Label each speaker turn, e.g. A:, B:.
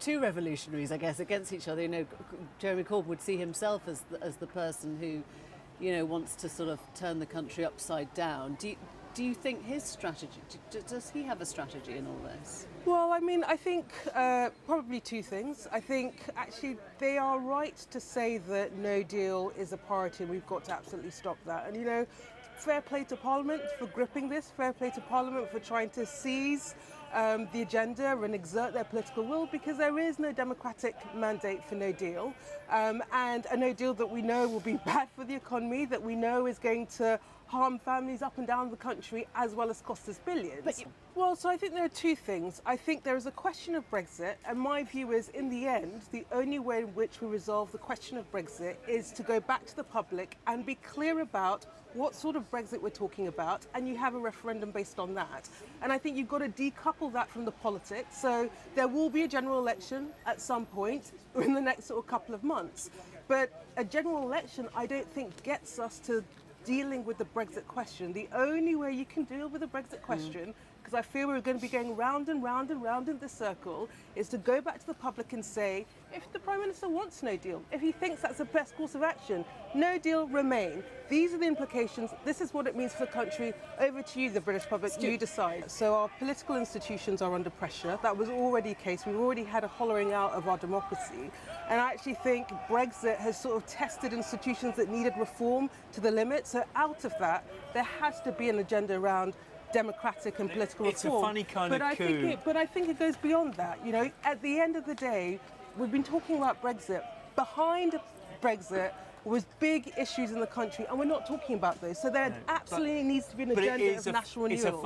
A: two revolutionaries, I guess, against each other. You know, Jeremy Corbyn would see himself as the person who, you know, wants to sort of turn the country upside down. Do you think his strategy, does he have a strategy in all this?
B: Well, I mean, I think probably two things. I think actually they are right to say that no deal is a priority and we've got to absolutely stop that. And, you know, fair play to Parliament for gripping this, fair play to Parliament for trying to seize the agenda and exert their political will, because there is no democratic mandate for no deal, and a no deal that we know will be bad for the economy, that we know is going to harm families up and down the country as well as cost us billions. Well, so I think there are two things. I think there is a question of Brexit, and my view is, in the end, the only way in which we resolve the question of Brexit is to go back to the public and be clear about what sort of Brexit we're talking about, and you have a referendum based on that. And I think you've got to decouple that from the politics. So there will be a general election at some point in the next sort of couple of months. But a general election, I don't think, gets us to dealing with the Brexit question. The only way you can deal with the Brexit question, because I feel we're going to be going round and round and round in this circle, is to go back to the public and say, if the Prime Minister wants no deal, if he thinks that's the best course of action, no deal, remain. These are the implications. This is what it means for the country. Over to you, the British public, you decide. So our political institutions are under pressure. That was already the case. We've already had a hollowing out of our democracy. And I actually think Brexit has sort of tested institutions that needed reform to the limit. So out of that, there has to be an agenda around democratic and political reform.
C: It's a funny kind of coup.
B: But I think it goes beyond that. You know, at the end of the day, we've been talking about Brexit. Behind Brexit was big issues in the country, and we're not talking about those. So there absolutely needs to be an agenda of national renewal.